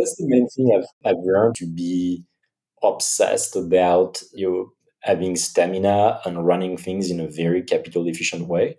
that's the main thing I've learned to be obsessed about having stamina and running things in a very capital efficient way.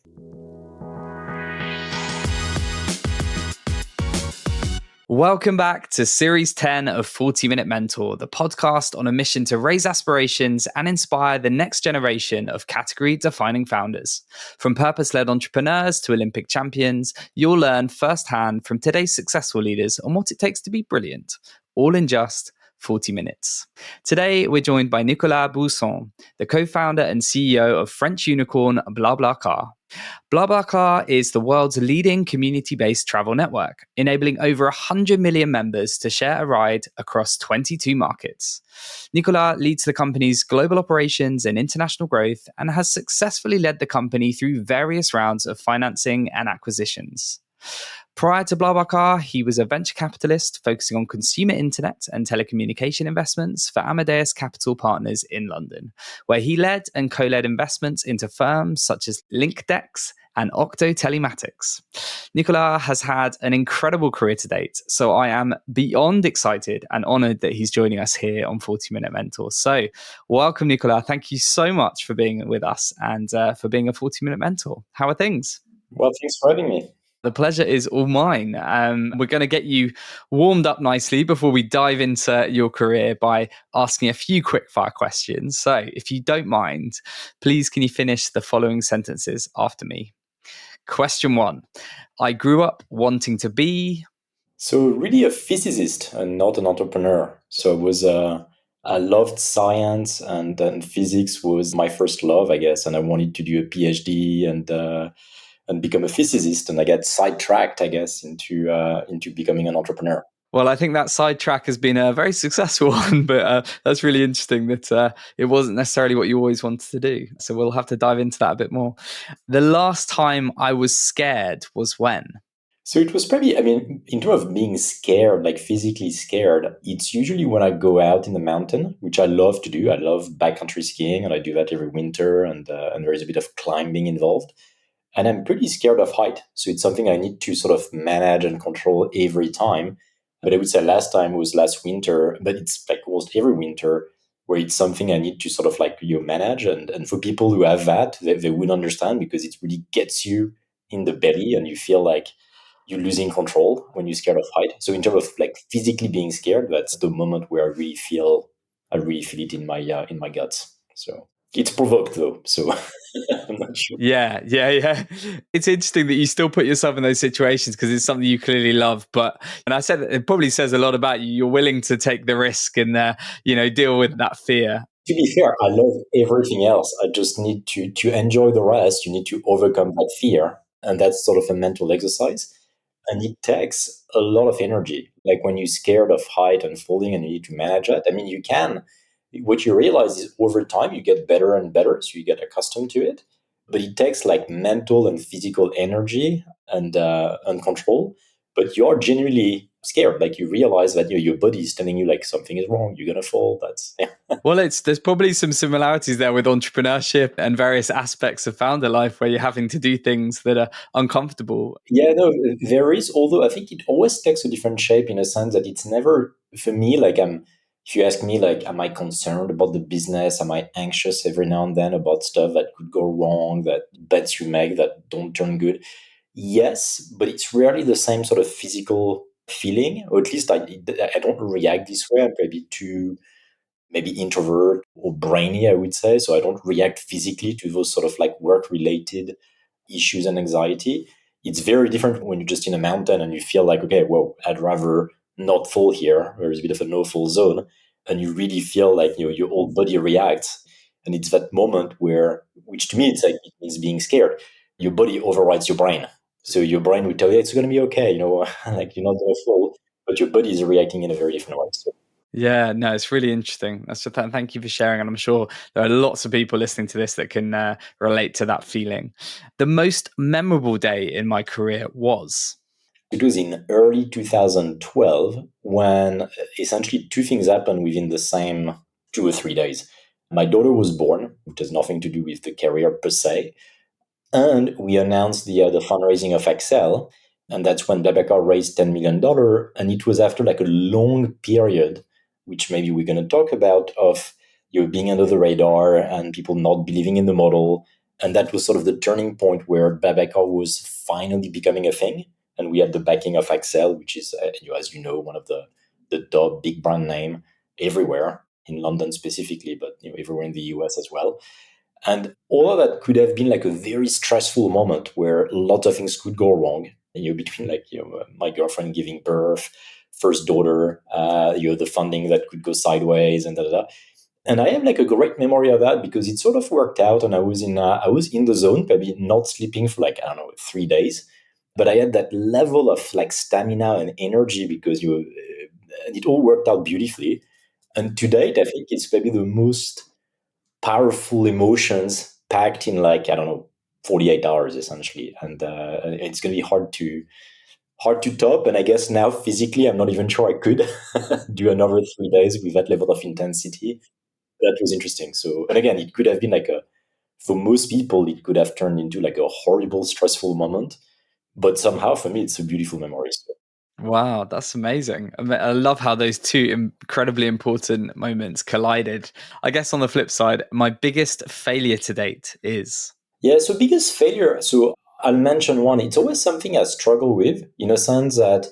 Welcome back to Series 10 of 40 Minute Mentor, the podcast on a mission to raise aspirations and inspire the next generation of category-defining founders. From purpose-led entrepreneurs to Olympic champions, you'll learn firsthand from today's successful leaders on what it takes to be brilliant, all in just 40 minutes. Today, we're joined by Nicolas Brusson, the co-founder and CEO of French unicorn BlaBlaCar. BlaBlaCar is the world's leading community-based travel network, enabling over 100 million members to share a ride across 22 markets. Nicolas leads the company's global operations and international growth and has successfully led the company through various rounds of financing and acquisitions. Prior to BlaBlaCar, he was a venture capitalist focusing on consumer internet and telecommunication investments for Amadeus Capital Partners in London, where he led and co-led investments into firms such as LinkDex and Octo Telematics. Nicolas has had an incredible career to date, so I am beyond excited and honored that he's joining us here on 40 Minute Mentor. So welcome, Nicolas. Thank you so much for being with us and for being a 40 Minute Mentor. How are things? Well, thanks for having me. The pleasure is all mine. We're going to get you warmed up nicely before we dive into your career by asking a few quick-fire questions. So if you don't mind, please can you finish the following sentences after me? Question 1. I grew up wanting to be... So really a physicist and not an entrepreneur. So I loved science and physics was my first love, I guess. And I wanted to do a PhD and become a physicist, and I got sidetracked, I guess, into becoming an entrepreneur. Well, I think that sidetrack has been a very successful one, but that's really interesting that it wasn't necessarily what you always wanted to do. So we'll have to dive into that a bit more. The last time I was scared was when? So it was probably, in terms of being scared, like physically scared, it's usually when I go out in the mountain, which I love to do. I love backcountry skiing, and I do that every winter, and there is a bit of climbing involved. And I'm pretty scared of height. So it's something I need to sort of manage and control every time. But I would say last time was last winter, but it's like almost every winter where it's something I need to sort of like manage. And for people who have that, they would understand because it really gets you in the belly and you feel like you're losing control when you're scared of height. So in terms of like physically being scared, that's the moment where I really feel it in my guts. So it's provoked though. So I'm not sure. Yeah. It's interesting that you still put yourself in those situations because it's something you clearly love. And I said that it probably says a lot about you. You're willing to take the risk and deal with that fear. To be fair, I love everything else. I just need to enjoy the rest. You need to overcome that fear, and that's sort of a mental exercise. And it takes a lot of energy. Like when you're scared of height and falling and you need to manage it. You can. What you realize is over time you get better and better, so you get accustomed to it. But it takes like mental and physical energy and control. But you are genuinely scared. Like you realize that your body is telling you like something is wrong. You're gonna fall. Well, there's probably some similarities there with entrepreneurship and various aspects of founder life where you're having to do things that are uncomfortable. Yeah, no, there is. Although I think it always takes a different shape in a sense that it's never for me like if you ask me, like, am I concerned about the business? Am I anxious every now and then about stuff that could go wrong, that bets you make that don't turn good? Yes, but it's rarely the same sort of physical feeling, or at least I don't react this way. I'm maybe introvert or brainy, I would say. So I don't react physically to those sort of like work-related issues and anxiety. It's very different when you're just in a mountain and you feel like, okay, well, I'd rather not fall here. There's a bit of a no-fall zone. And you really feel like your whole body reacts. And it's that moment which to me, it's like, it means being scared. Your body overrides your brain. So your brain will tell you it's going to be okay, like you're not going to fall, but your body is reacting in a very different way. So. Yeah, no, it's really interesting. Thank you for sharing. And I'm sure there are lots of people listening to this that can relate to that feeling. The most memorable day in my career was? It was in early 2012 when essentially two things happened within the same 2 or 3 days. My daughter was born, which has nothing to do with the career per se. And we announced the fundraising of Excel. And that's when BlaBlaCar raised $10 million. And it was after like a long period, which maybe we're going to talk about, of being under the radar and people not believing in the model. And that was sort of the turning point where BlaBlaCar was finally becoming a thing. And we had the backing of Axel, which is, as you know, one of the top big brand name everywhere, in London specifically, but everywhere in the US as well. And all of that could have been like a very stressful moment where lots of things could go wrong. Between like my girlfriend giving birth, first daughter, the funding that could go sideways, and da da da. And I have like a great memory of that because it sort of worked out, and I was in the zone, probably not sleeping for like, I don't know, 3 days, but I had that level of like stamina and energy because and it all worked out beautifully. And to date, I think it's maybe the most powerful emotions packed in like, I don't know, 48 hours essentially. And it's going to be hard to top. And I guess now physically, I'm not even sure I could do another 3 days with that level of intensity. That was interesting. So, and again, it could have been like for most people, it could have turned into like a horrible, stressful moment. But somehow for me, it's a beautiful memory. So, Wow, that's amazing. I love how those two incredibly important moments collided. I guess on the flip side, my biggest failure to date is. yeah, so biggest failure. So I'll mention one. It's always something I struggle with in a sense that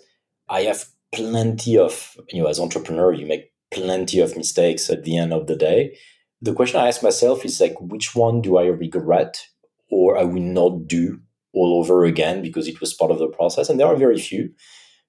I have plenty of, as entrepreneur, you make plenty of mistakes at the end of the day. The question I ask myself is like, which one do I regret or I will not do all over again because it was part of the process? And there are very few.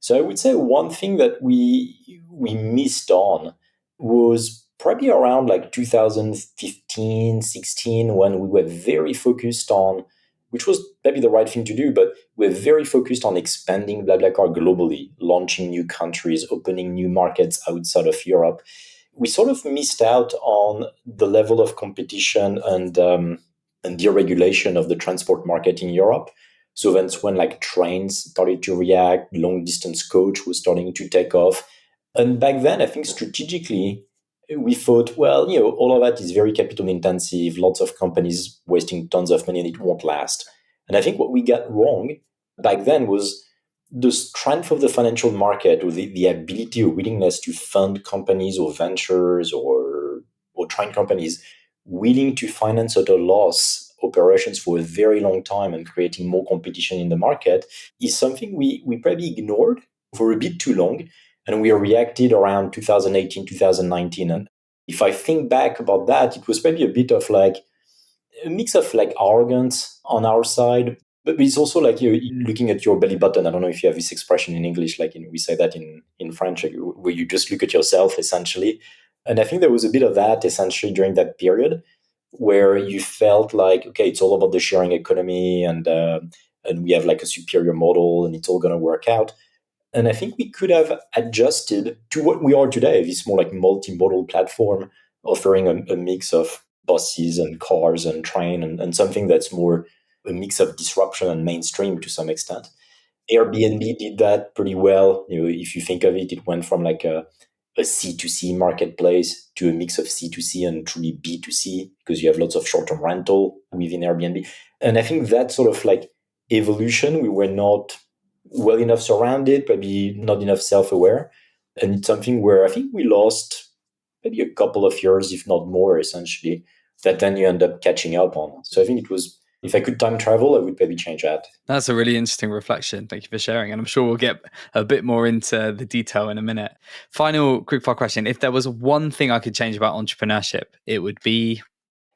So I would say one thing that we missed on was probably around like 2015, 16, when we were very focused on, which was maybe the right thing to do, but we're very focused on expanding BlaBlaCar globally, launching new countries, opening new markets outside of Europe. We sort of missed out on the level of competition and deregulation of the transport market in Europe. So that's when like trains started to react, long distance coach was starting to take off. And back then, I think strategically, we thought, well, all of that is very capital intensive, lots of companies wasting tons of money and it won't last. And I think what we got wrong back then was the strength of the financial market, or the ability or willingness to fund companies or ventures or train companies willing to finance at a loss operations for a very long time and creating more competition in the market is something we probably ignored for a bit too long. And we reacted around 2018, 2019. And if I think back about that, it was probably a bit of like a mix of like arrogance on our side, but it's also like you're looking at your belly button. I don't know if you have this expression in English, like we say that in French, like, where you just look at yourself essentially. And I think there was a bit of that essentially during that period where you felt like, okay, it's all about the sharing economy and we have like a superior model and it's all going to work out. And I think we could have adjusted to what we are today, this more like multimodal platform offering a mix of buses and cars and train and something that's more a mix of disruption and mainstream to some extent. Airbnb did that pretty well. If you think of it, it went from like a C2C marketplace to a mix of C2C and truly B2C because you have lots of short-term rental within Airbnb. And I think that sort of like evolution, we were not well enough surrounded, maybe not enough self-aware. And it's something where I think we lost maybe a couple of years, if not more, essentially, that then you end up catching up on. So I think it was, if I could time travel, I would maybe change that. That's a really interesting reflection. Thank you for sharing. And I'm sure we'll get a bit more into the detail in a minute. Final quickfire question. If there was one thing I could change about entrepreneurship, it would be.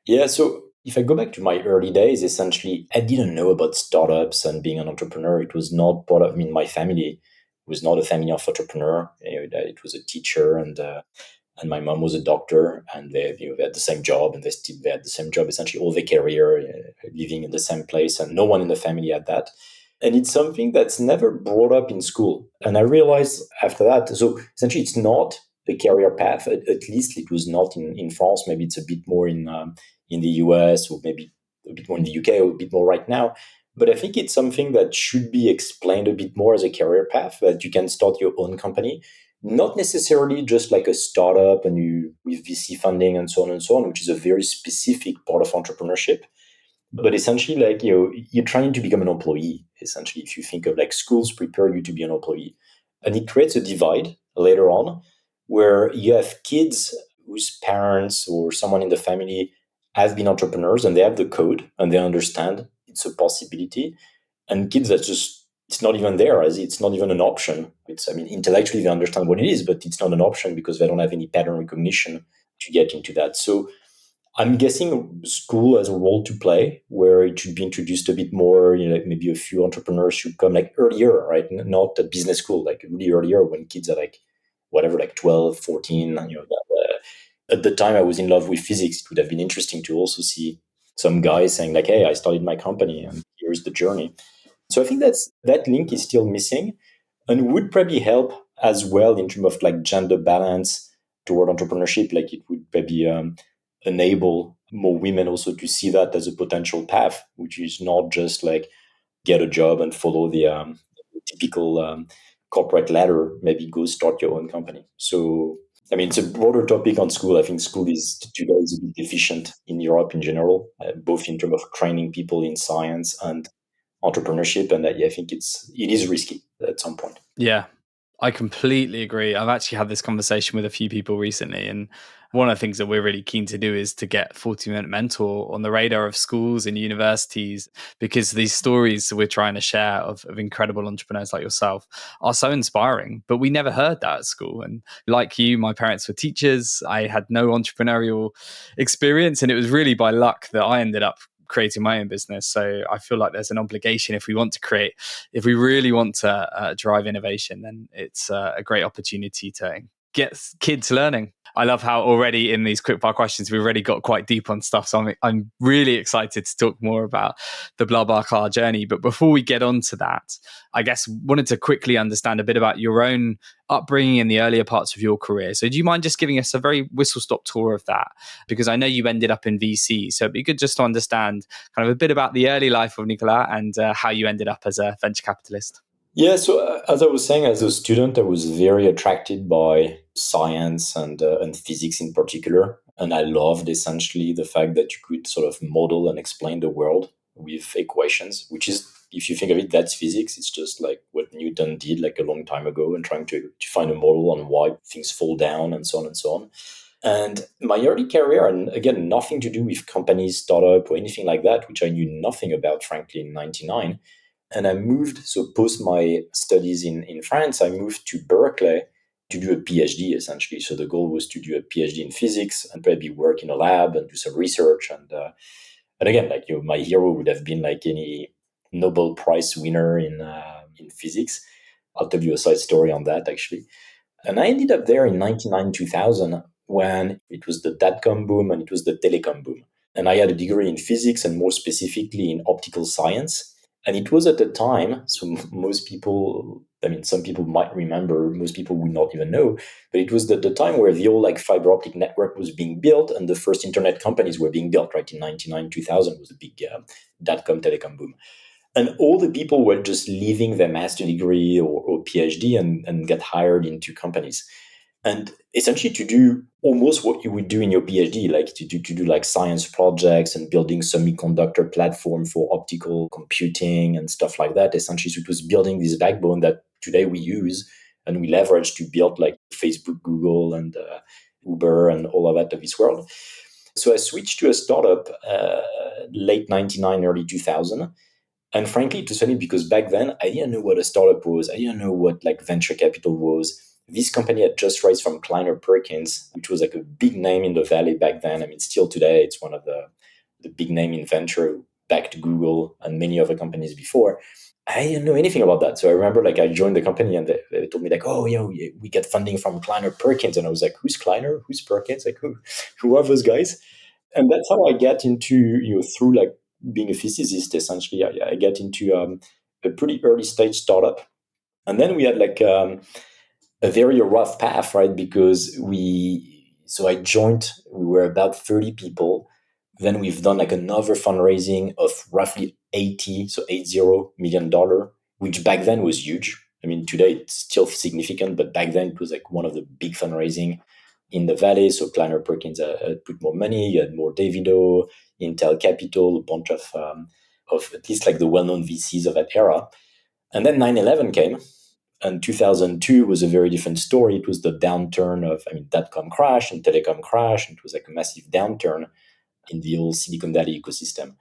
Yeah, so if I go back to my early days, essentially, I didn't know about startups and being an entrepreneur. It was not part of, my family was not a family of entrepreneur. It was a teacher and my mom was a doctor, and they had the same job, and they had the same job essentially all their career, living in the same place, and no one in the family had that. And it's something that's never brought up in school. And I realized after that, so essentially, it's not a career path. At least it was not in France. Maybe it's a bit more in the US, or maybe a bit more in the UK, or a bit more right now. But I think it's something that should be explained a bit more as a career path, that you can start your own company, not necessarily just like a startup and you with VC funding and so on, which is a very specific part of entrepreneurship. But essentially, like, you're trying to become an employee. Essentially, if you think of like schools prepare you to be an employee, and it creates a divide later on where you have kids whose parents or someone in the family have been entrepreneurs and they have the code and they understand it's a possibility, and kids that just it's not even there, as it's not even an option. It's, I mean, intellectually they understand what it is, but it's not an option because they don't have any pattern recognition to get into that. So I'm guessing school has a role to play where it should be introduced a bit more, like maybe a few entrepreneurs should come like earlier, right? Not at business school, like really earlier when kids are like, whatever, like 12, 14, at the time I was in love with physics. It would have been interesting to also see some guy saying like, hey, I started my company and here's the journey. So I think that link is still missing and would probably help as well in terms of like gender balance toward entrepreneurship. Like it would probably enable more women also to see that as a potential path, which is not just like get a job and follow the typical corporate ladder. Maybe go start your own company. So I mean, it's a broader topic on school. I think school is today is a bit deficient in Europe in general, both in terms of training people in science and entrepreneurship, and yeah, I think it is risky at some point. Yeah, I completely agree. I've actually had this conversation with a few people recently, and one of the things that we're really keen to do is to get 40-minute mentor on the radar of schools and universities, because these stories that we're trying to share of incredible entrepreneurs like yourself are so inspiring, but we never heard that at school. And like you, my parents were teachers. I had no entrepreneurial experience, and it was really by luck that I ended up creating my own business. So I feel like there's an obligation, if we want to create, if we really want to drive innovation, then it's a great opportunity to get kids learning. I love how already in these quickfire questions we've already got quite deep on stuff. So I'm really excited to talk more about the BlaBlaCar journey. But before we get on to that, I guess wanted to quickly understand a bit about your own upbringing in the earlier parts of your career. So do you mind just giving us a very whistle-stop tour of that? Because I know you ended up in VC. So it'd be good just to understand kind of a bit about the early life of Nicolas and how you ended up as a venture capitalist. Yeah, so as I was saying, as a student, I was very attracted by science and physics in particular, and I loved essentially the fact that you could sort of model and explain the world with equations, which is, if you think of it, that's physics. It's just like what Newton did like a long time ago, and trying to find a model on why things fall down and so on and so on. And my early career, and again, nothing to do with companies, startup, or anything like that, which I knew nothing about, frankly, in '99. And I moved, so post my studies in France, I moved to Berkeley to do a PhD essentially. So the goal was to do a PhD in physics and probably work in a lab and do some research. And again, like, my hero would have been like any Nobel Prize winner in physics. I'll tell you a side story on that actually. And I ended up there in 99, 2000 when it was the dot-com boom and it was the telecom boom. And I had a degree in physics and more specifically in optical science. And it was at the time, so most people, I mean, some people might remember, most people would not even know, but it was the time where the old like fiber optic network was being built and the first internet companies were being built, right? In 99, 2000 was a big dot-com telecom boom. And all the people were just leaving their master degree or PhD and get hired into companies. And essentially to do almost what you would do in your PhD, like to do like science projects and building semiconductor platform for optical computing and stuff like that. Essentially, so it was building this backbone that today we use and we leverage to build like Facebook, Google, and Uber and all of that of this world. So I switched to a startup late 99, early 2000. And frankly, it was funny because back then I didn't know what a startup was. I didn't know what like venture capital was. This company had just raised from Kleiner Perkins, which was like a big name in the valley back then. I mean, still today, it's one of the big name in venture, backed Google and many other companies before. I didn't know anything about that. So I remember like I joined the company and they told me like, oh, we get funding from Kleiner Perkins. And I was like, who's Kleiner? Who's Perkins? Like, who are those guys? And that's how I get into, through like being a physicist, essentially, I get into a pretty early stage startup. And then we had like a very rough path, right? Because so I joined, we were about 30 people. Then we've done like another fundraising of roughly 80 million, which back then was huge. I mean, today it's still significant, but back then it was like one of the big fundraising. in the valley. So Kleiner Perkins put more money. You had more Davido, Intel Capital, a bunch of at least like the well-known VCs of that era. And then 9/11 came, and 2002 was a very different story. It was the downturn of, I mean, dot-com crash and telecom crash. It was like a massive downturn in the old Silicon Valley ecosystem.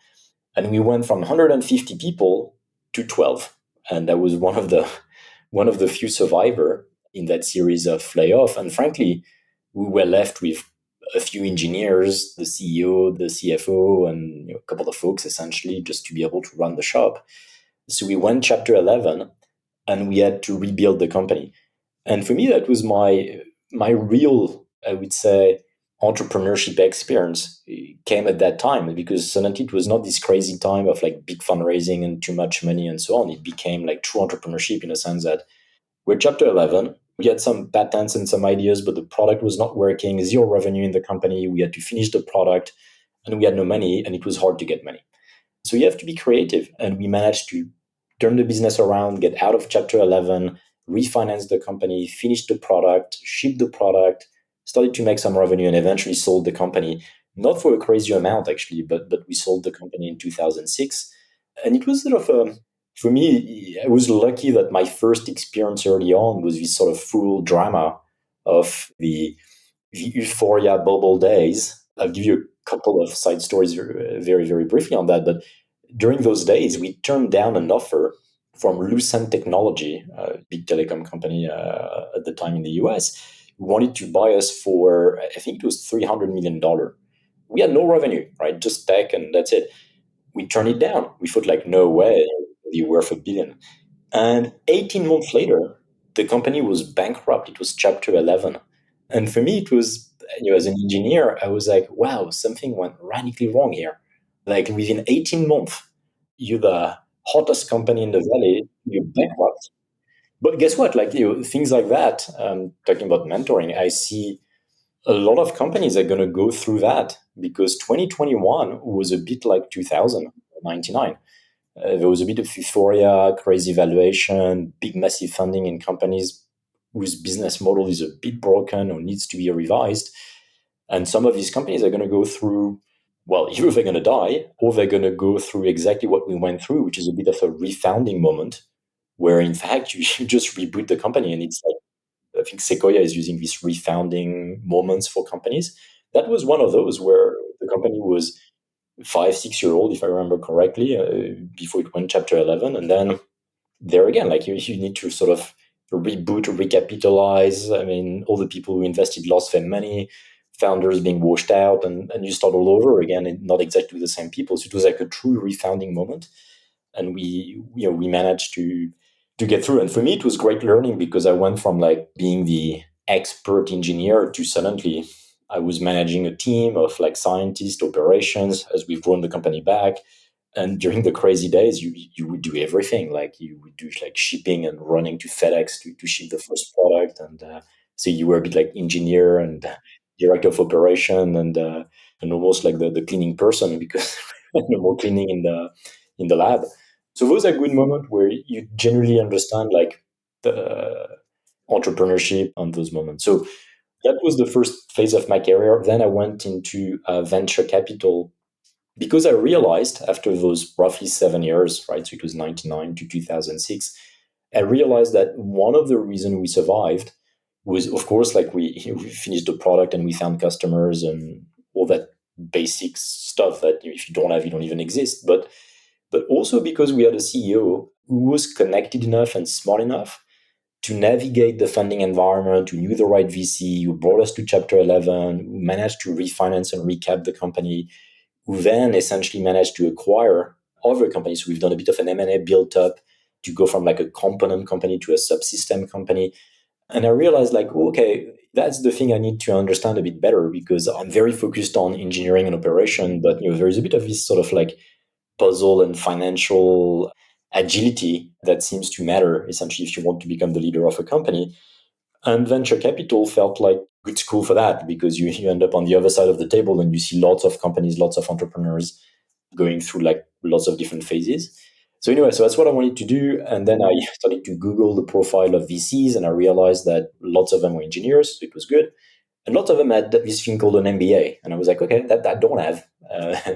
And we went from 150 people to 12. And that was one of the few survivor in that series of layoff. And frankly, we were left with a few engineers, the CEO, the CFO, and a couple of folks essentially just to be able to run the shop. So we went chapter 11 and we had to rebuild the company. And for me, that was my real, I would say, entrepreneurship experience came at that time, because suddenly it was not this crazy time of like big fundraising and too much money and so on. It became like true entrepreneurship in a sense that we're chapter 11. We had some patents and some ideas, but the product was not working, zero revenue in the company. We had to finish the product and we had no money, and it was hard to get money. So you have to be creative. And we managed to turn the business around, get out of chapter 11, refinance the company, finish the product, ship the product, started to make some revenue, and eventually sold the company. Not for a crazy amount, actually, but we sold the company in 2006. And it was sort of for me, I was lucky that my first experience early on was this sort of full drama of the euphoria bubble days. I'll give you a couple of side stories very, very briefly on that. But during those days, we turned down an offer from Lucent Technology, a big telecom company at the time in the US, who wanted to buy us for, I think it was $300 million. We had no revenue, right? Just tech, and that's it. We turned it down. We thought, like, no way, we're worth $1 billion. And 18 months later, the company was bankrupt. It was chapter 11. And for me, it was, as an engineer, I was like, wow, something went radically wrong here. Like within 18 months, you're the hottest company in the valley, you're bankrupt. But guess what? Like, things like that, talking about mentoring, I see a lot of companies are going to go through that, because 2021 was a bit like 2099. There was a bit of euphoria, crazy valuation, big massive funding in companies whose business model is a bit broken or needs to be revised. And some of these companies are going to go through, well, either they're going to die or they're going to go through exactly what we went through, which is a bit of a refounding moment where, in fact, you just reboot the company. And it's like, I think Sequoia is using these refounding moments for companies. That was one of those where the company was 5, 6 year old, if I remember correctly, before it went chapter 11. And then there again, like you need to sort of reboot, recapitalize. I mean, all the people who invested lost their money, founders being washed out, and you start all over again, and not exactly the same people. So it was like a true refounding moment. And we managed to get through. And for me, it was great learning, because I went from like being the expert engineer to suddenly I was managing a team of like scientists, operations, as we've grown the company back. And during the crazy days, you would do everything. Like you would do like shipping and running to FedEx to ship the first product. And so you were a bit like engineer and director of operation, and almost like the cleaning person, because no more cleaning in the lab. So those are good moments where you genuinely understand like the entrepreneurship on those moments. So that was the first phase of my career. Then I went into venture capital, because I realized after those roughly 7 years, right? So it was 99 to 2006. I realized that one of the reasons we survived was, of course, like we finished the product and we found customers and all that basic stuff that if you don't have, you don't even exist. But also because we had a CEO who was connected enough and smart enough to navigate the funding environment, who knew the right VC, who brought us to chapter 11, who managed to refinance and recap the company, who then essentially managed to acquire other companies. So we've done a bit of an M&A built up to go from like a component company to a subsystem company. And I realized like, okay, that's the thing I need to understand a bit better, because I'm very focused on engineering and operation, but there is a bit of this sort of like puzzle and financial agility that seems to matter essentially if you want to become the leader of a company. And venture capital felt like good school for that, because you end up on the other side of the table and you see lots of companies, lots of entrepreneurs going through like lots of different phases. So anyway, so that's what I wanted to do. And then I started to Google the profile of VCs, and I realized that lots of them were engineers. So it was good. And lots of them had this thing called an MBA. And I was like, okay, that I don't have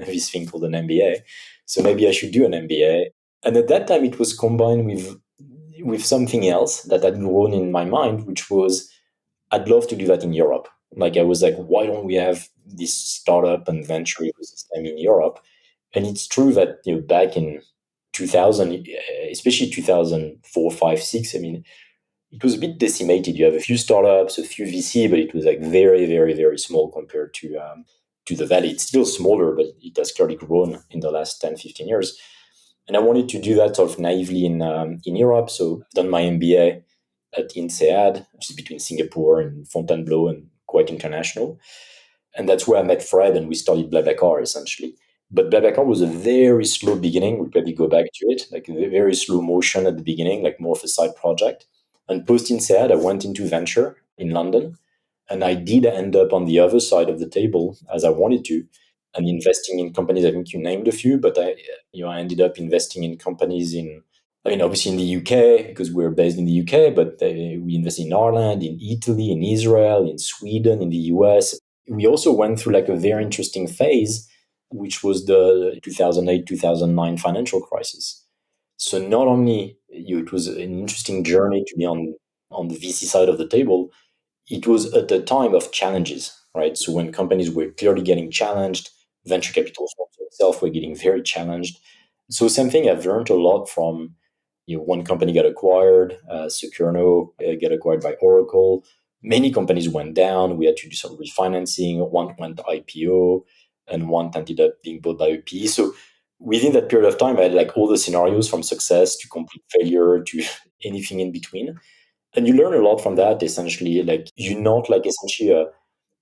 this thing called an MBA. So maybe I should do an MBA. And at that time, it was combined with something else that had grown in my mind, which was I'd love to do that in Europe. Like I was like, why don't we have this startup and venture ecosystem in Europe? And it's true that back in 2000, especially 2004, 5, 6, I mean, it was a bit decimated. You have a few startups, a few VC, but it was like very, very, very small compared to the valley. It's still smaller, but it has clearly grown in the last 10, 15 years. And I wanted to do that sort of naively in Europe. So I've done my MBA at INSEAD, which is between Singapore and Fontainebleau and quite international. And that's where I met Fred and we started BlaBlaCar essentially. But BlaBlaCar was a very slow beginning. We'll probably go back to it, like a very slow motion at the beginning, like more of a side project. And post INSEAD, I went into venture in London. And I did end up on the other side of the table as I wanted to, and investing in companies. I think you named a few, but I ended up investing in companies I mean, obviously in the UK because we're based in the UK, but we invested in Ireland, in Italy, in Israel, in Sweden, in the US. We also went through like a very interesting phase, which was the 2008, 2009 financial crisis. So not only it was an interesting journey to be on the VC side of the table, it was at a time of challenges, right? So when companies were clearly getting challenged, venture capital firms itself were getting very challenged. So same thing, I've learned a lot from, one company got acquired, Securno got acquired by Oracle. Many companies went down. We had to do some refinancing. One went IPO, and one ended up being bought by a PE. So within that period of time, I had like all the scenarios from success to complete failure to anything in between. And you learn a lot from that. Essentially, like you're not like essentially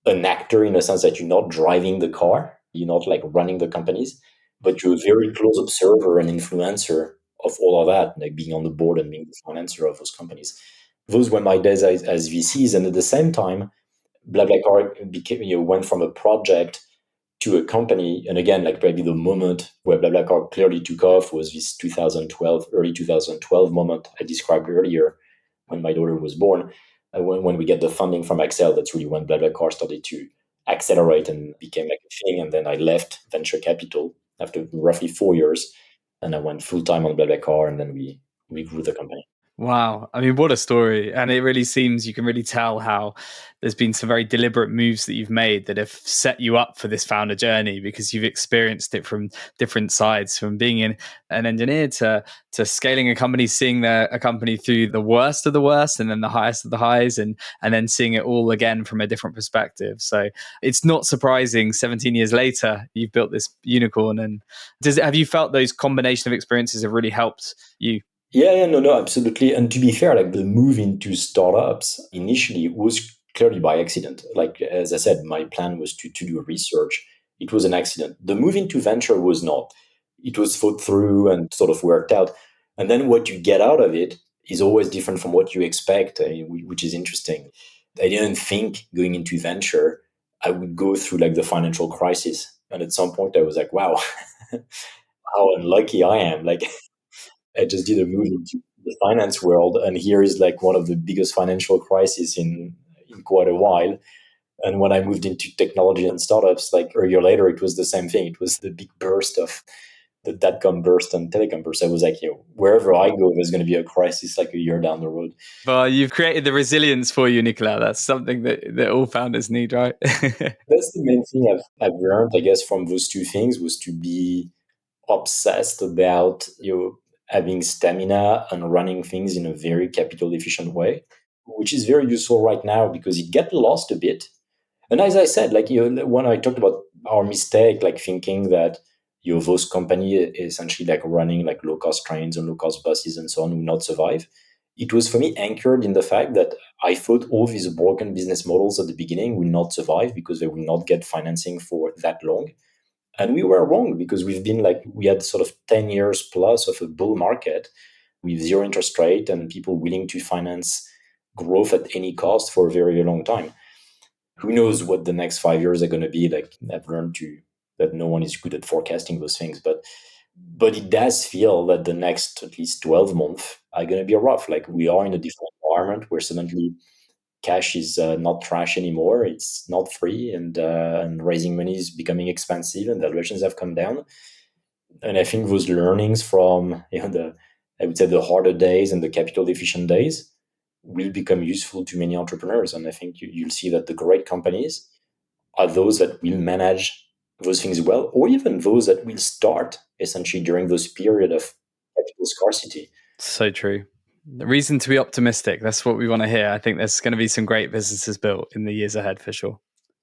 an actor in a sense that you're not driving the car, you're not like running the companies, but you're a very close observer and influencer of all of that, like being on the board and being the financer of those companies. Those were my days as VCs, and at the same time, BlaBlaCar became, went from a project to a company. And again, like probably the moment where BlaBlaCar clearly took off was this 2012, early 2012 moment I described earlier when my daughter was born. When we get the funding from Excel, that's really when BlaBlaCar started to accelerate and became like a thing. And then I left venture capital after roughly 4 years, and I went full time on BlaBlaCar, and then we grew the company. Wow. I mean, what a story. And it really seems you can really tell how there's been some very deliberate moves that you've made that have set you up for this founder journey because you've experienced it from different sides, from being an engineer to scaling a company, seeing a company through the worst of the worst and then the highest of the highs, and then seeing it all again from a different perspective. So it's not surprising 17 years later, you've built this unicorn. And have you felt those combination of experiences have really helped you? Yeah, no, absolutely. And to be fair, like the move into startups initially was clearly by accident. Like as I said, my plan was to do research. It was an accident. The move into venture was not. It was thought through and sort of worked out. And then what you get out of it is always different from what you expect, which is interesting. I didn't think going into venture I would go through like the financial crisis. And at some point I was like, wow, how unlucky I am. Like I just did a move into the finance world, and here is like one of the biggest financial crises in quite a while. And when I moved into technology and startups, like a year later, it was the same thing. It was the big burst of the dot-com burst and telecom burst. I was like, wherever I go, there's going to be a crisis like a year down the road. Well, you've created the resilience for you, Nicolas. That's something that all founders need, right? That's the main thing I've learned, I guess, from those two things was to be obsessed about having stamina and running things in a very capital efficient way, which is very useful right now because it get lost a bit. And as I said, like when I talked about our mistake, like thinking that those company essentially like running like low cost trains and low cost buses and so on will not survive. It was for me anchored in the fact that I thought all these broken business models at the beginning will not survive because they will not get financing for that long. And we were wrong because we had sort of 10 years plus of a bull market with zero interest rate and people willing to finance growth at any cost for a very, very long time. Who knows what the next 5 years are going to be like? I've learned that no one is good at forecasting those things, but it does feel that the next at least 12 months are going to be rough. Like we are in a different environment where suddenly cash is not trash anymore. It's not free, and raising money is becoming expensive, and valuations have come down. And I think those learnings from the I would say the harder days and the capital efficient days will become useful to many entrepreneurs. And I think you'll see that the great companies are those that will manage those things well, or even those that will start essentially during those period of capital scarcity. So true. The reason to be optimistic. That's what we want to hear. I think there's going to be some great businesses built in the years ahead for sure.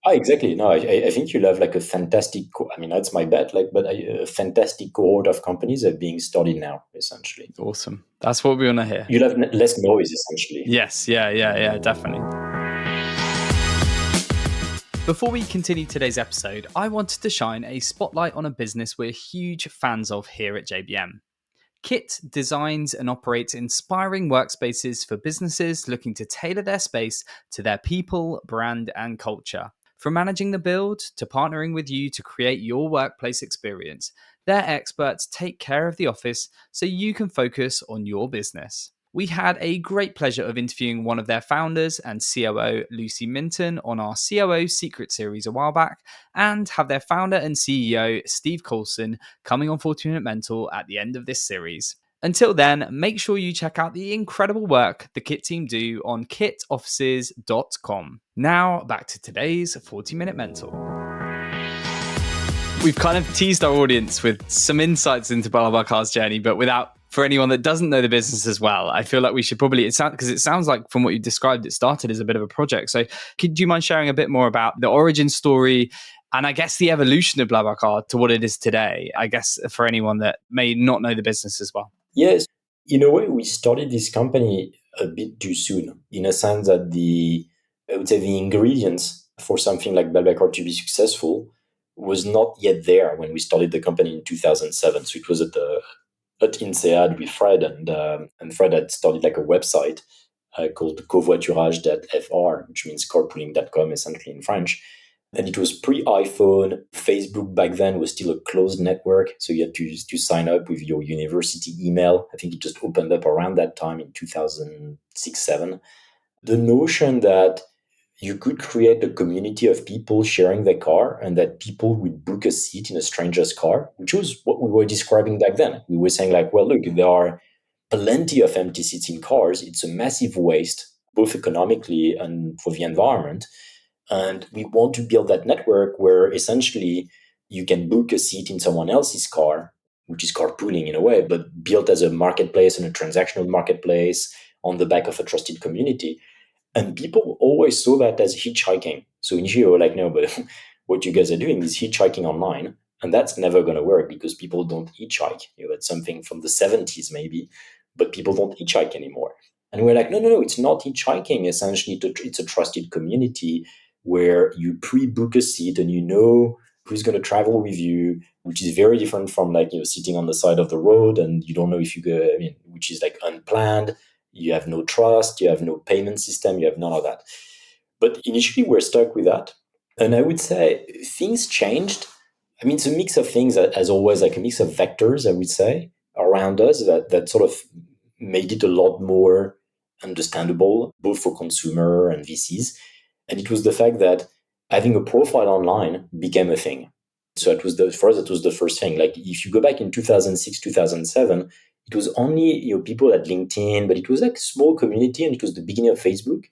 Ah, exactly. No, I think you'll have like a fantastic. I mean, that's my bet. Like, but a fantastic cohort of companies are being studied now. Essentially, Awesome. That's what we want to hear. you'll have less noise. Essentially, Yes. Yeah, definitely. Before we continue today's episode, I wanted to shine a spotlight on a business we're huge fans of here at JBM. Kitt designs and operates inspiring workspaces for businesses looking to tailor their space to their people, brand, and culture. From managing the build to partnering with you to create your workplace experience, their experts take care of the office so you can focus on your business. We had a great pleasure of interviewing one of their founders and COO, Lucy Minton, on our COO Secret series a while back, and have their founder and CEO, Steve Coulson, coming on 40 Minute Mentor at the end of this series. Until then, make sure you check out the incredible work the Kitt team do on kittoffices.com. Now, back to today's 40 Minute Mentor. We've kind of teased our audience with some insights into BlaBlaCar's journey, but for anyone that doesn't know the business as well, I feel like we should probably, because it sounds like from what you described, it started as a bit of a project. So do you mind sharing a bit more about the origin story and I guess the evolution of BlaBlaCar to what it is today, I guess, for anyone that may not know the business as well? yes. In a way, we started this company a bit too soon, in a sense that I would say the ingredients for something like BlaBlaCar to be successful was not yet there when we started the company in 2007. So it was at INSEAD with Fred, and Fred had started like a website called covoiturage.fr, which means carpooling.com essentially in French. And it was pre-iPhone. Facebook back then was still a closed network, so you had to sign up with your university email. I think it just opened up around that time in 2006-7. The notion that you could create a community of people sharing their car and that people would book a seat in a stranger's car, which was what we were describing back then. We were saying like, well, look, there are plenty of empty seats in cars. It's a massive waste, both economically and for the environment. And we want to build that network where essentially you can book a seat in someone else's car, which is carpooling in a way, but built as a marketplace and a transactional marketplace on the back of a trusted community. And people always saw that as hitchhiking. So initially, we were like, no, but what you guys are doing is hitchhiking online. And that's never going to work because people don't hitchhike. That's something from the 70s maybe, but people don't hitchhike anymore. And we're like, no, it's not hitchhiking. Essentially, it's a trusted community where you pre-book a seat and you know who's going to travel with you, which is very different from like, sitting on the side of the road and you don't know if you go, which is like unplanned. You have no trust, you have no payment system, you have none of that. But initially, we're stuck with that. And I would say things changed. I mean, it's a mix of things, as always, like a mix of vectors, I would say, around us that sort of made it a lot more understandable, both for consumer and VCs. And it was the fact that having a profile online became a thing. So for us, it was the first thing. Like if you go back in 2006, 2007, it was only people at LinkedIn, but it was like a small community and it was the beginning of Facebook.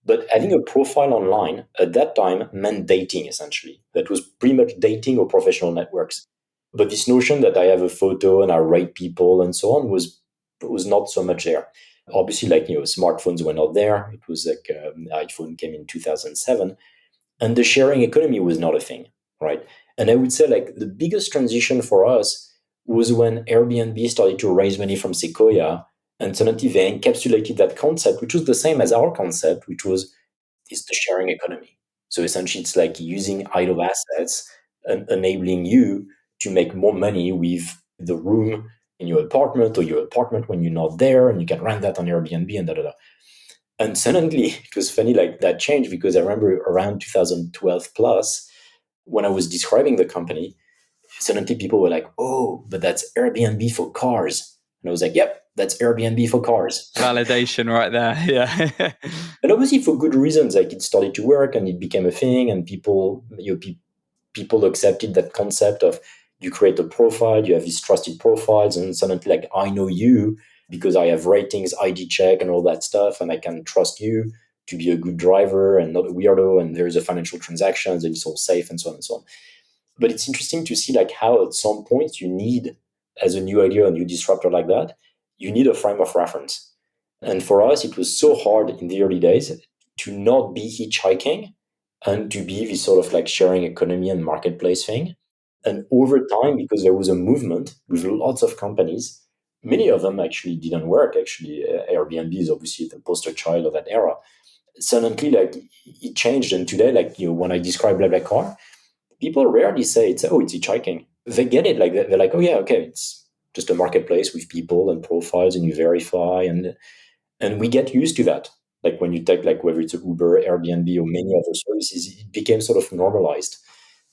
But having a profile online at that time meant dating, essentially. That was pretty much dating or professional networks. But this notion that I have a photo and I rate people and so on was not so much there. Obviously, like smartphones were not there. It was like iPhone came in 2007, and the sharing economy was not a thing, right? And I would say like the biggest transition for us was when Airbnb started to raise money from Sequoia, and suddenly they encapsulated that concept, which was the same as our concept, which was it's the sharing economy. So essentially, it's like using idle assets and enabling you to make more money with the room in your apartment or your apartment when you're not there, and you can rent that on Airbnb and da da da. And suddenly, it was funny like that changed because I remember around 2012 plus, when I was describing the company, suddenly people were like, "Oh, but that's Airbnb for cars." And I was like, "Yep, That's Airbnb for cars. Validation right there. Yeah. And obviously for good reasons, like it started to work and it became a thing, and people accepted that concept of you create a profile, you have these trusted profiles, and suddenly like I know you because I have ratings, ID check, and all that stuff, and I can trust you to be a good driver and not a weirdo, and there's a financial transactions and it's all safe and so on and so on. But it's interesting to see like how at some point you need, as a new idea, a new disruptor like that, you need a frame of reference. And for us, it was so hard in the early days to not be hitchhiking and to be this sort of like sharing economy and marketplace thing. And over time, because there was a movement with lots of companies, many of them actually didn't work. Actually, Airbnb is obviously the poster child of that era. Suddenly, like it changed, and today, like when I describe BlaBlaCar, people rarely say it's hitchhiking. They get it. Like they're like, oh yeah, okay, it's just a marketplace with people and profiles, and you verify, and we get used to that. Like when you take like whether it's Uber, Airbnb, or many other services, it became sort of normalized.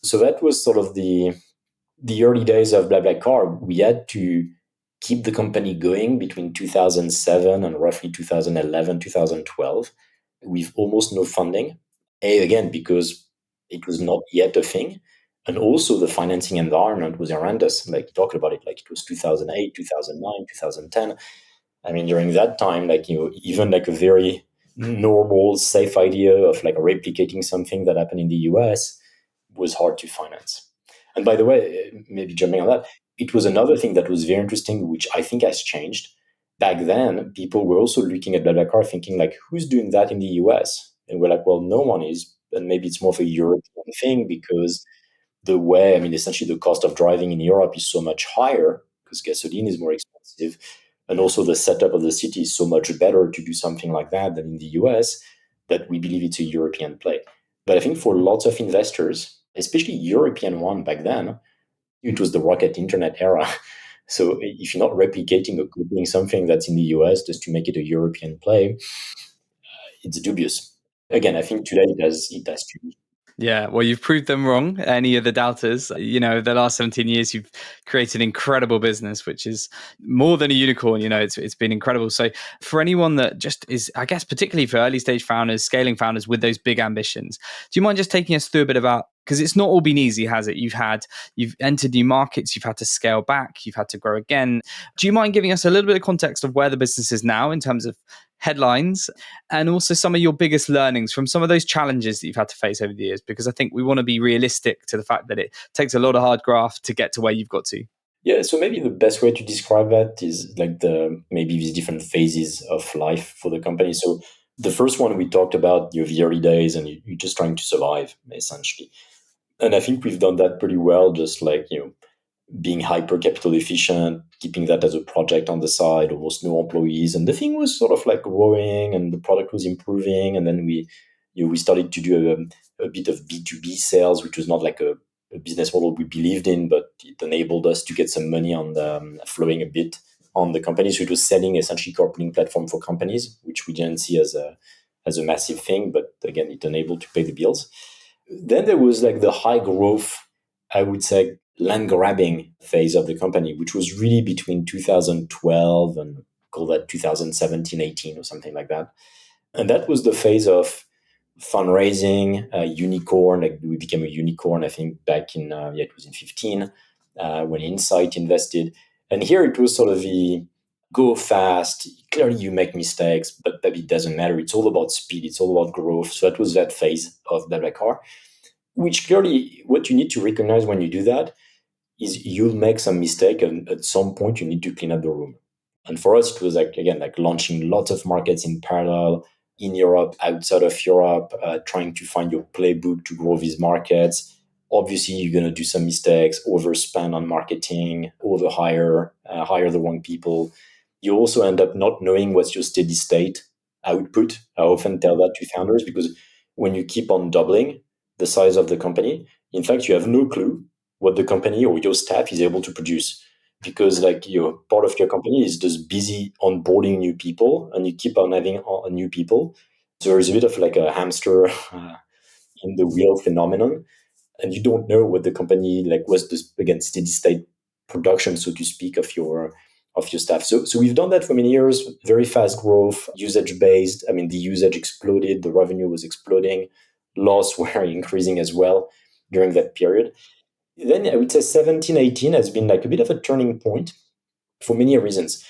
So that was sort of the early days of BlaBlaCar. We had to keep the company going between 2007 and roughly 2011, 2012, with almost no funding. Again, because it was not yet a thing. And also the financing environment was horrendous. Like talk about it, like it was 2008, 2009, 2010. I mean, during that time, like, even like a very normal, safe idea of like replicating something that happened in the US was hard to finance. And by the way, maybe jumping on that, it was another thing that was very interesting, which I think has changed. Back then, people were also looking at BlaBlaCar thinking like, who's doing that in the US? And we're like, well, no one is. And maybe it's more of a European thing because I mean, essentially the cost of driving in Europe is so much higher because gasoline is more expensive. And also the setup of the city is so much better to do something like that than in the US, that we believe it's a European play. But I think for lots of investors, especially European one back then, it was the rocket internet era. So if you're not replicating or copying something that's in the US just to make it a European play, it's dubious. Again, I think today it has changed. Yeah, well, you've proved them wrong. Any of the doubters, the last 17 years, you've created an incredible business, which is more than a unicorn. It's been incredible. So, for anyone that just is, I guess, particularly for early stage founders, scaling founders with those big ambitions, do you mind just taking us through a bit about? Because it's not all been easy, has it? You've entered new markets, you've had to scale back, you've had to grow again. Do you mind giving us a little bit of context of where the business is now in terms of headlines, and also some of your biggest learnings from some of those challenges that you've had to face over the years? Because I think we want to be realistic to the fact that it takes a lot of hard graft to get to where you've got to. Yeah, so maybe the best way to describe that is like maybe these different phases of life for the company. So the first one we talked about, the early days, and you're just trying to survive essentially. And I think we've done that pretty well, just like being hyper capital efficient, keeping that as a project on the side, almost no employees. And the thing was sort of like growing and the product was improving. And then we started to do a bit of B2B sales, which was not like a business model we believed in, but it enabled us to get some money on the flowing a bit on the company. So it was selling essentially carpooling platform for companies, which we didn't see as a massive thing, but again, it enabled to pay the bills. Then there was like the high growth, I would say, land grabbing phase of the company, which was really between 2012 and call that 2017, 18 or something like that. And that was the phase of fundraising, unicorn. Like we became a unicorn, I think, back in, it was in 15 when Insight invested. And here it was sort of the go fast. Clearly, you make mistakes, but it doesn't matter. It's all about speed. It's all about growth. So that was that phase of BlaBlaCar, which clearly what you need to recognize when you do that is you'll make some mistake, and at some point you need to clean up the room. And for us, it was like, again, like launching lots of markets in parallel in Europe, outside of Europe, trying to find your playbook to grow these markets. Obviously, you're going to do some mistakes, overspend on marketing, overhire, hire the wrong people. You also end up not knowing what's your steady state output. I often tell that to founders because when you keep on doubling the size of the company, in fact, you have no clue what the company or your staff is able to produce because like your part of your company is just busy onboarding new people and you keep on having new people. So there's a bit of like a hamster in the wheel phenomenon, and you don't know what the company like was this again steady state production, so to speak, of your staff. So we've done that for many years, very fast growth, usage based. I mean, the usage exploded, the revenue was exploding, loss were increasing as well during that period. Then I would say 17, 18 has been like a bit of a turning point for many reasons.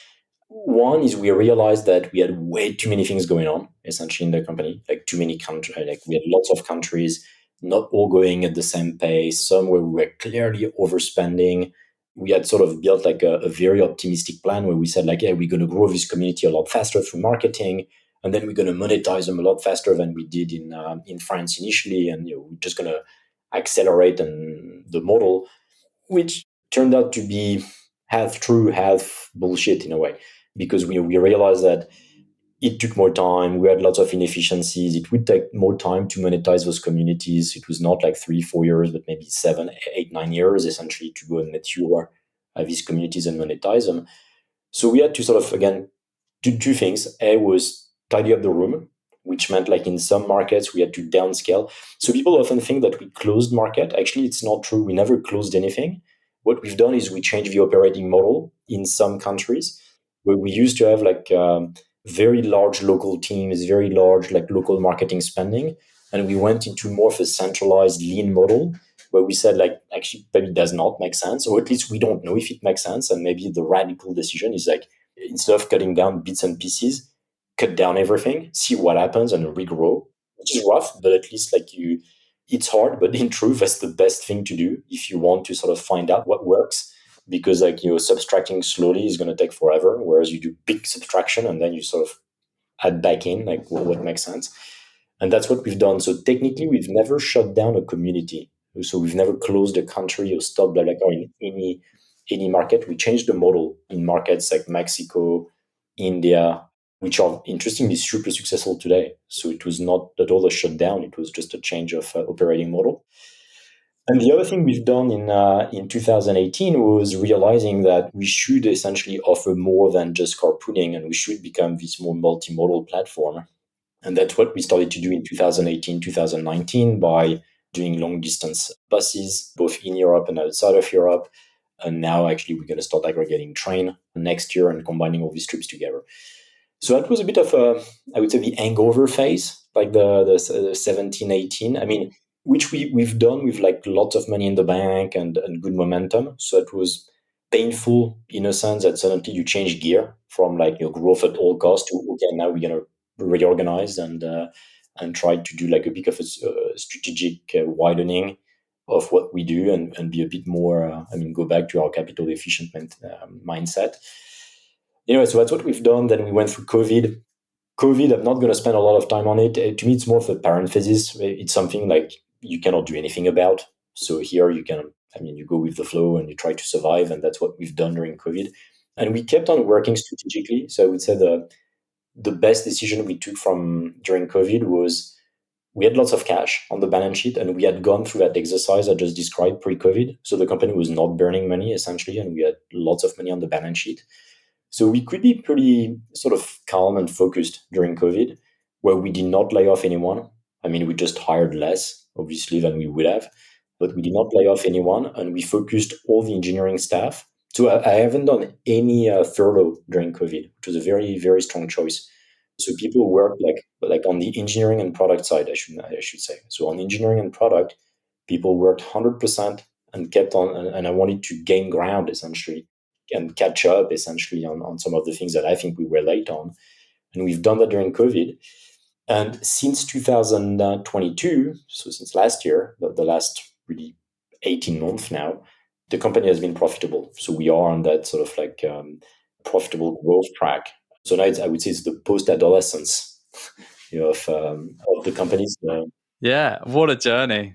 One is we realized that we had way too many things going on, essentially, in the company, like too many countries, like we had lots of countries, not all going at the same pace, some where we were clearly overspending. We had sort of built like a very optimistic plan where we said like, yeah, we're going to grow this community a lot faster through marketing, and then we're going to monetize them a lot faster than we did in France initially, and we're just going to accelerate the model, which turned out to be half true, half bullshit in a way, because we realized that it took more time. We had lots of inefficiencies. It would take more time to monetize those communities. It was not like 3, 4 years, but maybe 7, 8, 9 years essentially to go and mature these communities and monetize them. So we had to sort of, again, do two things. A was tidy up the room, which meant like in some markets we had to downscale. So people often think that we closed market. Actually, it's not true. We never closed anything. What we've done is we changed the operating model in some countries where we used to have like very large local teams, very large like local marketing spending, and we went into more of a centralized lean model where we said like actually maybe it does not make sense, or at least we don't know if it makes sense, and maybe the radical decision is like instead of cutting down bits and pieces, cut down everything, see what happens, and regrow, which is rough, but at least like it's hard, but in truth, that's the best thing to do if you want to sort of find out what works. Because like subtracting slowly is going to take forever, whereas you do big subtraction and then you sort of add back in like what makes sense. And that's what we've done. So technically, we've never shut down a community. So we've never closed a country or stopped BlaBlaCar in any market. We changed the model in markets like Mexico, India, which are interestingly super successful today. So it was not at all a shutdown. It was just a change of operating model. And the other thing we've done in 2018 was realizing that we should essentially offer more than just carpooling, and we should become this more multimodal platform. And that's what we started to do in 2018, 2019 by doing long distance buses, both in Europe and outside of Europe. And now actually we're going to start aggregating train next year and combining all these trips together. So that was a bit of a, I would say, the hangover phase, like the 17, 18. I mean, which we've done with like lots of money in the bank and good momentum. So it was painful in a sense that suddenly you change gear from like your growth at all costs to, okay, now we're going to reorganize and try to do like a bit of a strategic widening of what we do and be a bit more, go back to our capital efficient mindset. Anyway, so that's what we've done. Then we went through COVID. COVID, I'm not going to spend a lot of time on it. To me, it's more of a parenthesis. It's something like you cannot do anything about. So here you can, you go with the flow and you try to survive. And that's what we've done during COVID. And we kept on working strategically. So I would say the best decision we took from during COVID was we had lots of cash on the balance sheet, and we had gone through that exercise I just described pre-COVID. So the company was not burning money essentially, and we had lots of money on the balance sheet. So we could be pretty sort of calm and focused during COVID, where we did not lay off anyone. We just hired less, obviously, than we would have, but we did not lay off anyone, and we focused all the engineering staff. So I haven't done any furlough during COVID, which was a very, very strong choice. So people worked like on the engineering and product side, I should say. So on engineering and product, people worked 100% and kept on, and I wanted to gain ground essentially and catch up essentially on some of the things that I think we were late on. And we've done that during COVID. And since 2022, so since last year, the last really 18 months now, the company has been profitable. So we are on that sort of like profitable growth track. So now I would say it's the post-adolescence of the companies. Yeah, what a journey.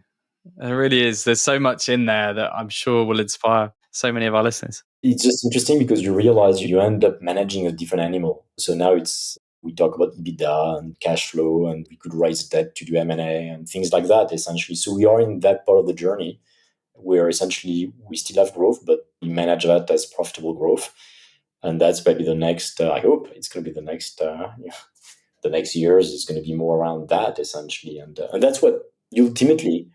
It really is. There's so much in there that I'm sure will inspire so many of our listeners. It's just interesting because you realize you end up managing a different animal. So now we talk about EBITDA and cash flow, and we could raise debt to do M&A and things like that, essentially. So we are in that part of the journey where essentially we still have growth, but we manage that as profitable growth. And that's maybe the next, I hope it's going to be the next years is going to be more around that essentially. And that's what ultimately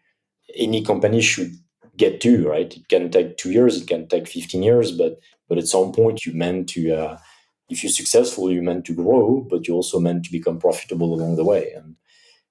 any company should get to, right? It can take 2 years, it can take 15 years, but at some point you meant to, if you're successful, you meant to grow, but you also meant to become profitable along the way.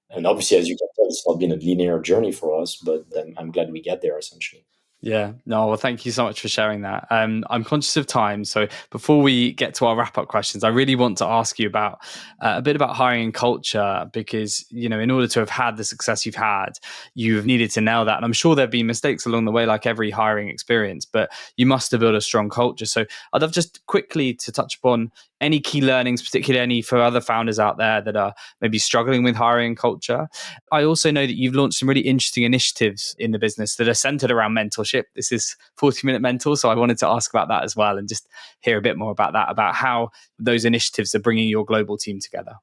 And obviously, as you can tell, it's not been a linear journey for us, but I'm glad we get there essentially. Yeah, no, well, thank you so much for sharing that. I'm conscious of time. So before we get to our wrap up questions, I really want to ask you about a bit about hiring and culture, because, in order to have had the success you've had, you've needed to nail that. And I'm sure there've been mistakes along the way, like every hiring experience, but you must have built a strong culture. So I'd love just quickly to touch upon any key learnings, particularly any for other founders out there that are maybe struggling with hiring culture. I also know that you've launched some really interesting initiatives in the business that are centered around mentorship. This is 40-Minute Mentor, so I wanted to ask about that as well and just hear a bit more about that, about how those initiatives are bringing your global team together.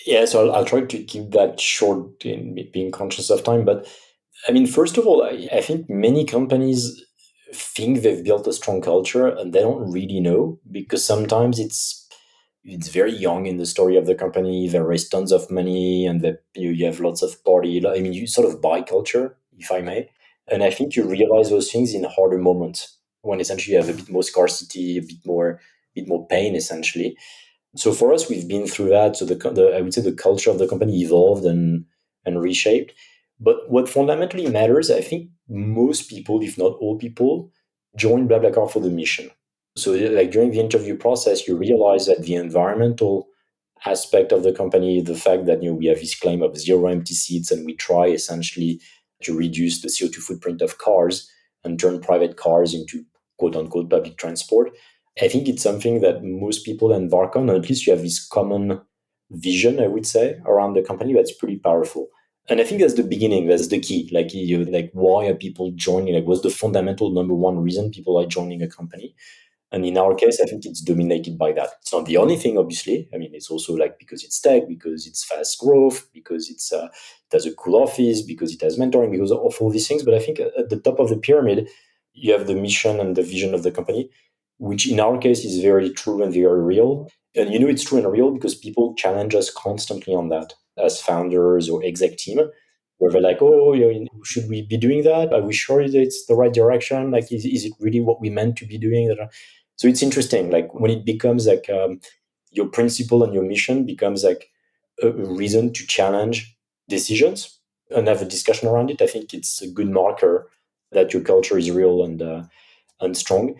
Yeah, so I'll try to keep that short in being conscious of time. But I mean, first of all, I think many companies think they've built a strong culture and they don't really know, because sometimes it's very young in the story of the company. They raise tons of money, and that you have lots of party. I mean, you sort of buy culture, if I may. And I think you realize those things in harder moments, when essentially you have a bit more scarcity, a bit more pain, essentially. So for us, we've been through that. So I would say the culture of the company evolved and reshaped. But what fundamentally matters, I think most people, if not all people, join BlaBlaCar for the mission. So like during the interview process, you realize that the environmental aspect of the company, the fact that we have this claim of zero empty seats, and we try essentially to reduce the CO2 footprint of cars and turn private cars into quote unquote public transport. I think it's something that most people embark on, or at least you have this common vision, I would say, around the company that's pretty powerful. And I think that's the beginning, that's the key. Like why are people joining? Like what's the fundamental number one reason people are joining a company? And in our case, I think it's dominated by that. It's not the only thing, obviously. I mean, it's also like because it's tech, because it's fast growth, because it has a cool office, because it has mentoring, because of all these things. But I think at the top of the pyramid, you have the mission and the vision of the company, which in our case is very true and very real. And it's true and real because people challenge us constantly on that as founders or exec team, where they're like, oh, should we be doing that? Are we sure that it's the right direction? Like, is it really what we meant to be doing? So it's interesting, like when it becomes like your principle and your mission becomes like a reason to challenge decisions and have a discussion around it. I think it's a good marker that your culture is real and strong.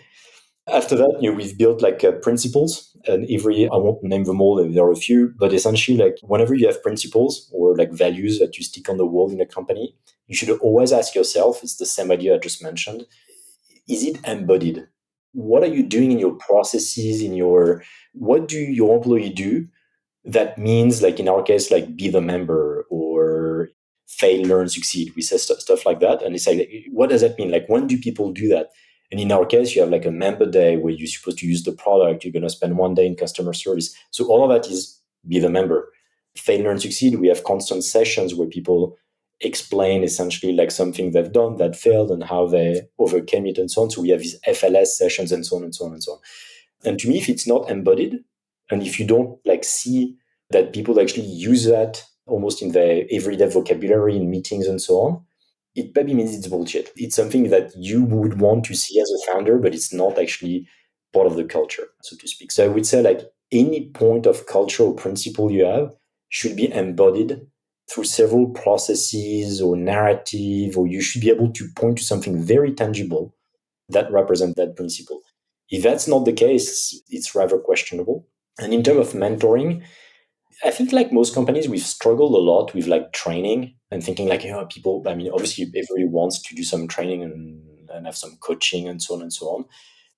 After that, we've built like principles, and I won't name them all, there are a few, but essentially, like whenever you have principles or like values that you stick on the wall in a company, you should always ask yourself, it's the same idea I just mentioned, is it embodied? What are you doing in your processes, what do your employee do that means, like in our case, like be the member or fail, learn, succeed. We say stuff like that. And it's like, what does that mean? Like, when do people do that? And in our case, you have like a member day where you're supposed to use the product. You're going to spend one day in customer service. So all of that is be the member. Fail, learn, succeed. We have constant sessions where people explain essentially like something they've done that failed and how they overcame it and so on. So we have these FLS sessions and so on and so on and so on. And to me, if it's not embodied, and if you don't like see that people actually use that almost in their everyday vocabulary in meetings and so on, it maybe means it's bullshit. It's something that you would want to see as a founder, but it's not actually part of the culture, so to speak. So I would say like any point of cultural principle you have should be embodied through several processes or narrative, or you should be able to point to something very tangible that represent that principle. If that's not the case, it's rather questionable. And in terms of mentoring, I think like most companies, we've struggled a lot with like training and thinking like, people, I mean, obviously everybody wants to do some training and have some coaching and so on and so on.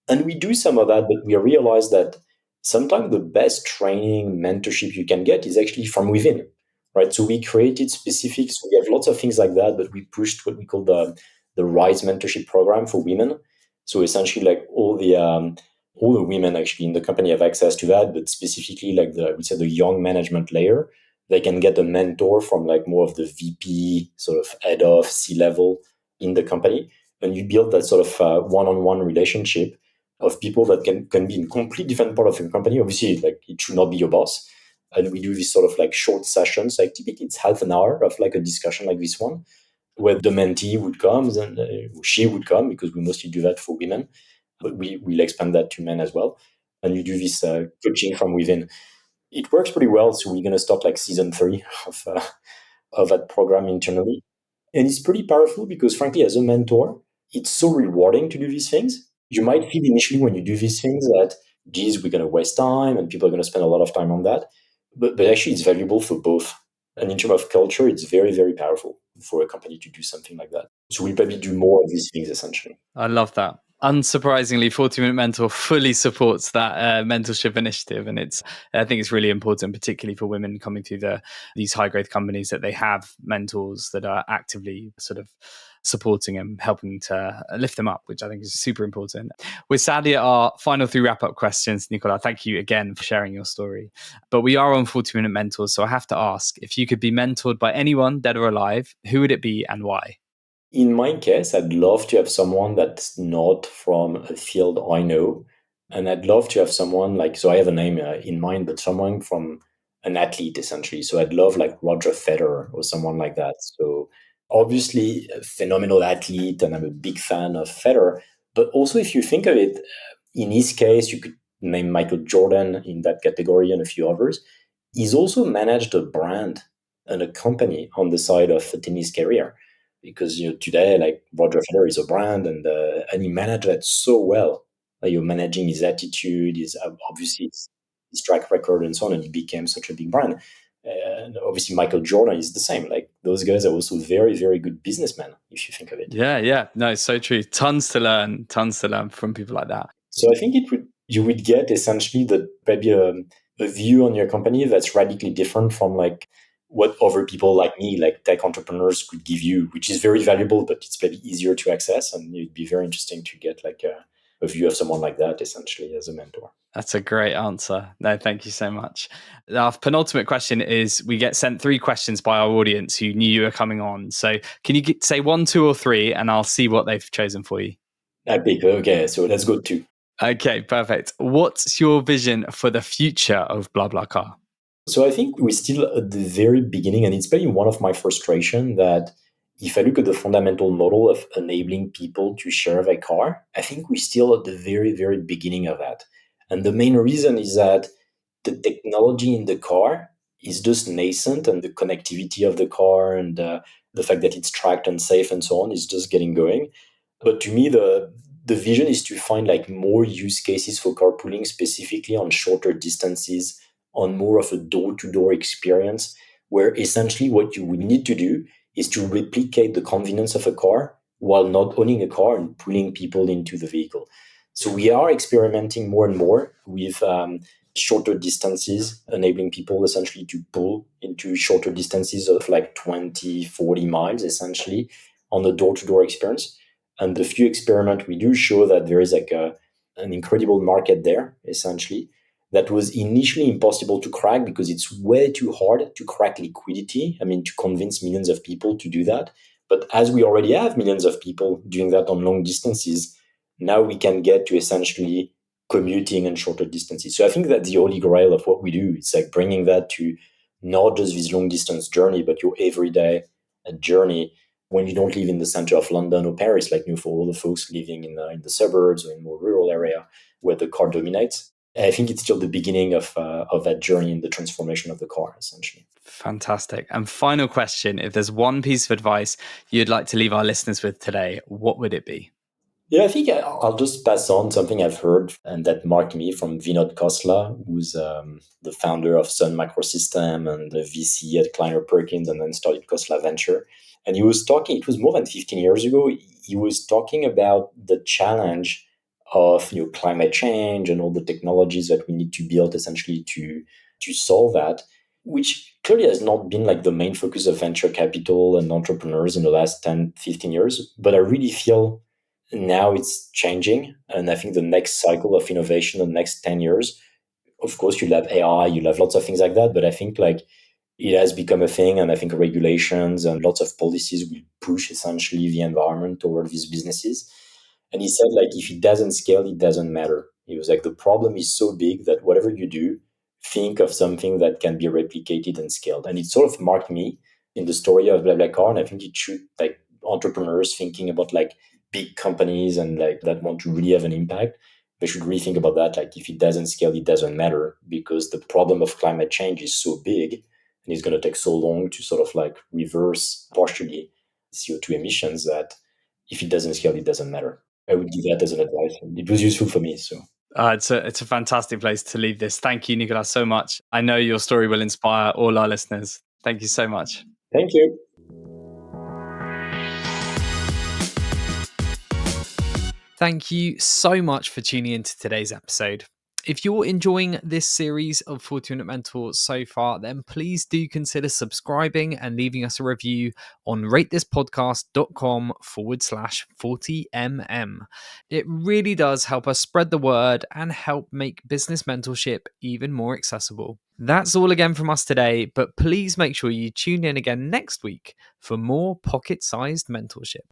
And we do some of that, but we realize that sometimes the best training, mentorship you can get is actually from within, right? So we created specific, so we have lots of things like that, but we pushed what we call the Rise mentorship program for women. So essentially, like all the women actually in the company have access to that, but specifically like I would say the young management layer, they can get a mentor from like more of the VP, sort of head of C-level in the company. And you build that sort of one-on-one relationship of people that can be in complete different part of the company. Obviously, like it should not be your boss. And we do this sort of like short sessions, like typically it's half an hour of like a discussion like this one. where the mentee would come and she would come, because we mostly do that for women, but we'll expand that to men as well. And you do this coaching from within. It works pretty well. So we're going to start like season 3 of that program internally. And it's pretty powerful because, frankly, as a mentor, it's so rewarding to do these things. You might feel initially when you do these things that, geez, we're going to waste time and people are going to spend a lot of time on that. But actually, it's valuable for both. And in terms of culture, it's very, very powerful for a company to do something like that. So we'll probably do more of these things, essentially. I love that. Unsurprisingly, 40 Minute Mentor fully supports that mentorship initiative. And I think it's really important, particularly for women coming through these high growth companies, that they have mentors that are actively sort of supporting them, helping to lift them up, which I think is super important. We're sadly at our final 3 wrap up questions, Nicolas. Thank you again for sharing your story. But we are on 40 Minute Mentors. So I have to ask, if you could be mentored by anyone dead or alive, who would it be and why? In my case, I'd love to have someone that's not from a field I know. And I'd love to have someone like, so I have a name in mind, but someone from an athlete, essentially. So I'd love like Roger Federer or someone like that. So obviously, a phenomenal athlete, and I'm a big fan of Federer. But also, if you think of it, in his case, you could name Michael Jordan in that category and a few others. He's also managed a brand and a company on the side of a tennis career, because today, like, Roger Federer is a brand, and he managed that so well. Like, you're managing his attitude, his obviously his track record and so on, and he became such a big brand. And obviously Michael Jordan is the same. Like, those guys are also very, very good businessmen, if you think of it. Yeah. No, it's so true. Tons to learn from people like that. So I think you would get essentially maybe a view on your company that's radically different from like what other people like me, like tech entrepreneurs, could give you, which is very valuable, but it's maybe easier to access. And it'd be very interesting to get like a view of someone like that, essentially, as a mentor. That's a great answer. No, thank you so much. Our penultimate question is, we get sent 3 questions by our audience who knew you were coming on. So can you say 1, 2, or 3, and I'll see what they've chosen for you? Epic. Okay, so let's go to. Okay, perfect. What's your vision for the future of BlaBlaCar? So I think we're still at the very beginning, and it's probably one of my frustration that if I look at the fundamental model of enabling people to share their car, I think we're still at the very, very beginning of that. And the main reason is that the technology in the car is just nascent, and the connectivity of the car and the fact that it's tracked and safe and so on is just getting going. But to me, the vision is to find like more use cases for carpooling, specifically on shorter distances, on more of a door-to-door experience, where essentially what you would need to do is to replicate the convenience of a car while not owning a car and pulling people into the vehicle. So we are experimenting more and more with shorter distances, enabling people essentially to pull into shorter distances of like 20, 40 miles, essentially, on the door-to-door experience. And the few experiments we do show that there is like an incredible market there, essentially, that was initially impossible to crack because it's way too hard to crack liquidity. I mean, to convince millions of people to do that. But as we already have millions of people doing that on long distances, now we can get to essentially commuting and shorter distances. So I think that's the holy grail of what we do. It's like bringing that to not just this long distance journey, but your everyday journey when you don't live in the center of London or Paris, like for all the folks living in the suburbs or in more rural area where the car dominates. I think it's still the beginning of that journey in the transformation of the car, essentially. Fantastic. And final question, if there's one piece of advice you'd like to leave our listeners with today, what would it be? Yeah, I think I'll just pass on something I've heard and that marked me from Vinod Khosla, who's the founder of Sun Microsystem and the VC at Kleiner Perkins, and then started Khosla Venture. And he was talking, it was more than 15 years ago, he was talking about the challenge of climate change and all the technologies that we need to build essentially to solve that, which clearly has not been like the main focus of venture capital and entrepreneurs in the last 10, 15 years. But I really feel now it's changing. And I think the next cycle of innovation, the next 10 years, of course, you'll have AI, you'll have lots of things like that. But I think like it has become a thing. And I think regulations and lots of policies will push essentially the environment toward these businesses. And he said, like, if it doesn't scale, it doesn't matter. He was like, the problem is so big that whatever you do, think of something that can be replicated and scaled. And it sort of marked me in the story of BlaBlaCar. And I think it should like entrepreneurs thinking about like big companies and like that want to really have an impact, they should really think about that. Like if it doesn't scale, it doesn't matter, because the problem of climate change is so big and it's going to take so long to sort of like reverse partially CO2 emissions that if it doesn't scale, it doesn't matter. I would give that as an advice. It was useful for me. So It's a fantastic place to leave this. Thank you, Nicolas, so much. I know your story will inspire all our listeners. Thank you so much. thank you. Thank you so much for tuning into today's episode. If you're enjoying this series of 40 Minute Mentor so far, then please do consider subscribing and leaving us a review on ratethispodcast.com/40mm. It really does help us spread the word and help make business mentorship even more accessible. That's all again from us today, but please make sure you tune in again next week for more pocket-sized mentorship.